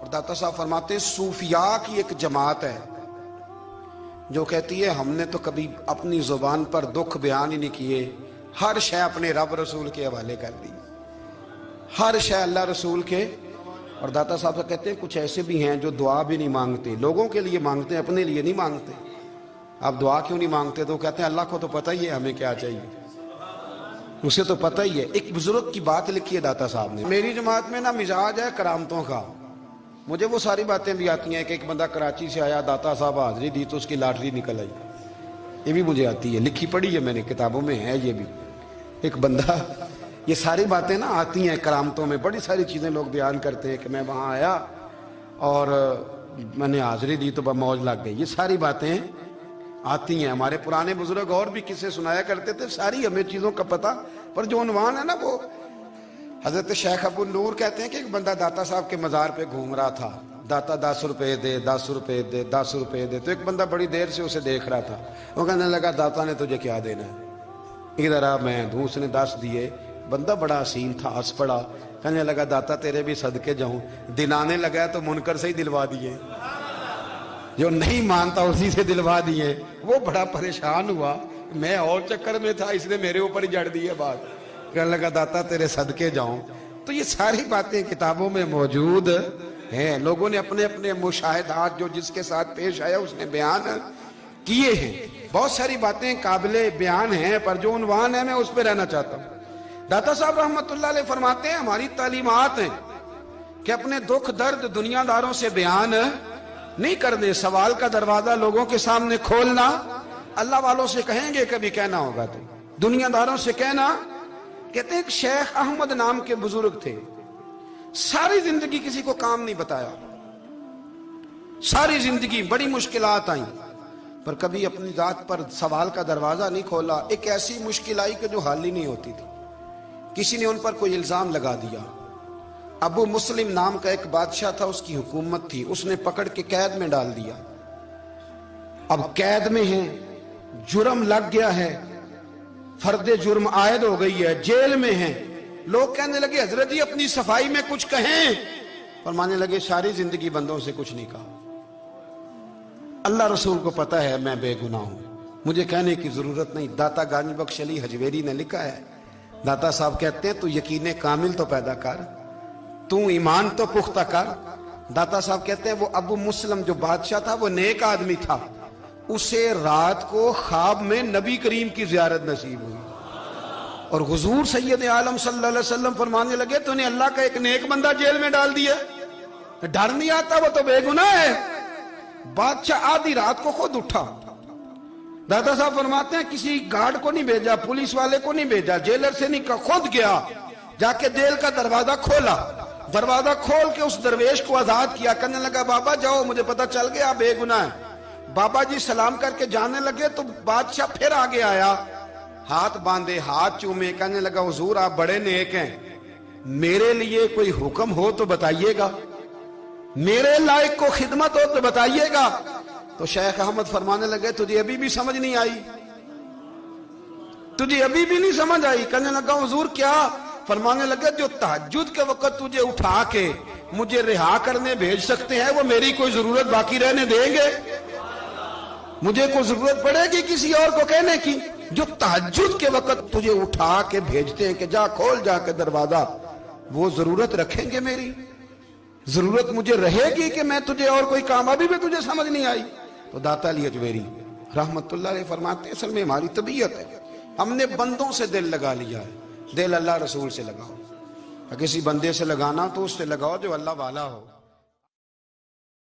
اور داتا صاحب فرماتے ہیں صوفیاء کی ایک جماعت ہے جو کہتی ہے ہم نے تو کبھی اپنی زبان پر دکھ بیان ہی نہیں کیے، ہر شے اپنے رب رسول کے حوالے کر دی، ہر شے اللہ رسول کے۔ اور داتا صاحب کہتے ہیں کچھ ایسے بھی ہیں جو دعا بھی نہیں مانگتے، لوگوں کے لیے مانگتے ہیں، اپنے لیے نہیں مانگتے۔ آپ دعا کیوں نہیں مانگتے؟ تو کہتے ہیں اللہ کو تو پتہ ہی ہے ہمیں کیا چاہیے، اسے تو پتہ ہی ہے۔ ایک بزرگ کی بات لکھی ہے داتا صاحب نے، میری جماعت میں نا مزاج ہے کرامتوں کا، مجھے وہ ساری باتیں بھی آتی ہیں کہ ایک بندہ کراچی سے آیا، داتا صاحب حاضری دی تو اس کی لاٹری نکل آئی، یہ بھی مجھے آتی ہے، لکھی پڑھی ہے میں نے، کتابوں میں ہے یہ بھی۔ ایک بندہ، یہ ساری باتیں نا آتی ہیں کرامتوں میں، بڑی ساری چیزیں لوگ بیان کرتے ہیں کہ میں وہاں آیا اور میں نے حاضری دی تو موج لگ گئی، یہ ساری باتیں آتی ہیں۔ ہمارے پرانے بزرگ اور بھی قصے سنایا کرتے تھے، ساری ہمیں چیزوں کا پتہ، پر جو عنوان ہے نا وہ حضرت شیخ ابو نور کہتے ہیں کہ ایک بندہ داتا صاحب کے مزار پہ گھوم رہا تھا، داتا 10 روپے دے، 10 روپے دے، 10 روپے دے، تو ایک بندہ بڑی دیر سے اسے دیکھ رہا تھا، وہ کہنے لگا داتا نے تجھے کیا دینا ہے، ادھر آ میں دوں۔ اس نے 10 دیے، بندہ بڑا حسین تھا، ہنس پڑا، کہنے لگا داتا تیرے بھی صدقے جاؤں، دن آنے لگا تو منکر سے ہی دلوا دیے، جو نہیں مانتا اسی سے دلوا دیے۔ وہ بڑا پریشان ہوا، میں اور چکر میں تھا، اس نے میرے اوپر ہی جڑ دی ہے بات، کہنے لگا داتا تیرے صدقے جاؤں۔ تو یہ ساری باتیں کتابوں میں موجود ہیں، لوگوں نے اپنے اپنے مشاہدات جو جس کے ساتھ پیش آیا اس نے بیان کیے ہیں۔ بہت ساری باتیں قابل بیان ہیں، پر جو عنوان ہے میں اس پہ رہنا چاہتا ہوں۔ داتا صاحب رحمت اللہ علیہ فرماتے ہیں ہماری تعلیمات ہیں کہ اپنے دکھ درد دنیا داروں سے بیان نہیں کرنے، سوال کا دروازہ لوگوں کے سامنے کھولنا، اللہ والوں سے کہیں گے کبھی کہنا ہوگا تو دنیا داروں سے کہنا۔ کہتے ہیں ایک شیخ احمد نام کے بزرگ تھے، ساری زندگی کسی کو کام نہیں بتایا، ساری زندگی بڑی مشکلات آئیں، پر کبھی اپنی ذات پر سوال کا دروازہ نہیں کھولا۔ ایک ایسی مشکل آئی کہ جو حل ہی نہیں ہوتی تھی، کسی نے ان پر کوئی الزام لگا دیا۔ ابو مسلم نام کا ایک بادشاہ تھا، اس کی حکومت تھی، اس نے پکڑ کے قید میں ڈال دیا۔ اب قید میں ہیں، جرم لگ گیا ہے، فرد جرم عائد ہو گئی ہے، جیل میں ہیں۔ لوگ کہنے لگے حضرت جی اپنی صفائی میں کچھ کہیں، فرمانے لگے ساری زندگی بندوں سے کچھ نہیں کہا، اللہ رسول کو پتہ ہے میں بے گناہ ہوں، مجھے کہنے کی ضرورت نہیں۔ داتا گانی بخش علی حجویری نے لکھا ہے، داتا صاحب کہتے ہیں تو یقین کامل تو پیدا کر، تو ایمان تو پختہ کر۔ داتا صاحب کہتے ہیں وہ ابو مسلم جو بادشاہ تھا وہ نیک آدمی تھا، اسے رات کو خواب میں نبی کریم کی زیارت نصیب ہوئی، اور حضور سید عالم صلی اللہ علیہ وسلم فرمانے لگے تو نے اللہ کا ایک نیک بندہ جیل میں ڈال دیا، ڈر نہیں آتا، وہ تو بے گناہ ہے۔ بادشاہ آدھی رات کو خود اٹھا، داتا صاحب فرماتے ہیں کسی گارڈ کو نہیں بھیجا، پولیس والے کو نہیں بھیجا، جیلر سے نہیں کہا، خود گیا، جا کے جیل کا دروازہ کھولا، دروازہ کھول کے اس درویش کو آزاد کیا، کہنے لگا بابا جاؤ مجھے پتہ چل گیا بے گناہ ہے۔ بابا جی سلام کر کے جانے لگے تو بادشاہ پھر آگے آیا، ہاتھ باندھے، ہاتھ چومے، کہنے لگا حضور آپ بڑے نیک ہیں، میرے لیے کوئی حکم ہو تو بتائیے گا، میرے لائق کو خدمت ہو تو بتائیے گا۔ تو شیخ احمد فرمانے لگے تجھے ابھی بھی سمجھ نہیں آئی، تجھے ابھی بھی نہیں سمجھ آئی؟ کہنے لگا حضور کیا؟ فرمانے لگے جو تہجد کے وقت تجھے اٹھا کے مجھے رہا کرنے بھیج سکتے ہیں وہ میری کوئی ضرورت باقی رہنے دیں گے؟ مجھے کوئی ضرورت پڑے گی کسی اور کو کہنے کی؟ جو تہجد کے وقت تجھے اٹھا کے بھیجتے ہیں کہ جا کھول جا کے دروازہ، وہ ضرورت رکھیں گے میری؟ ضرورت مجھے رہے گی کہ میں تجھے اور کوئی کام؟ ابھی بھی تجھے سمجھ نہیں آئی؟ تو داتا علی حجویری رحمت اللہ علیہ فرماتے ہیں اصل میں ہماری طبیعت ہے، ہم نے بندوں سے دل لگا لیا ہے، دل اللہ رسول سے لگاؤ، کسی بندے سے لگانا تو اس سے لگاؤ جو اللہ والا ہو۔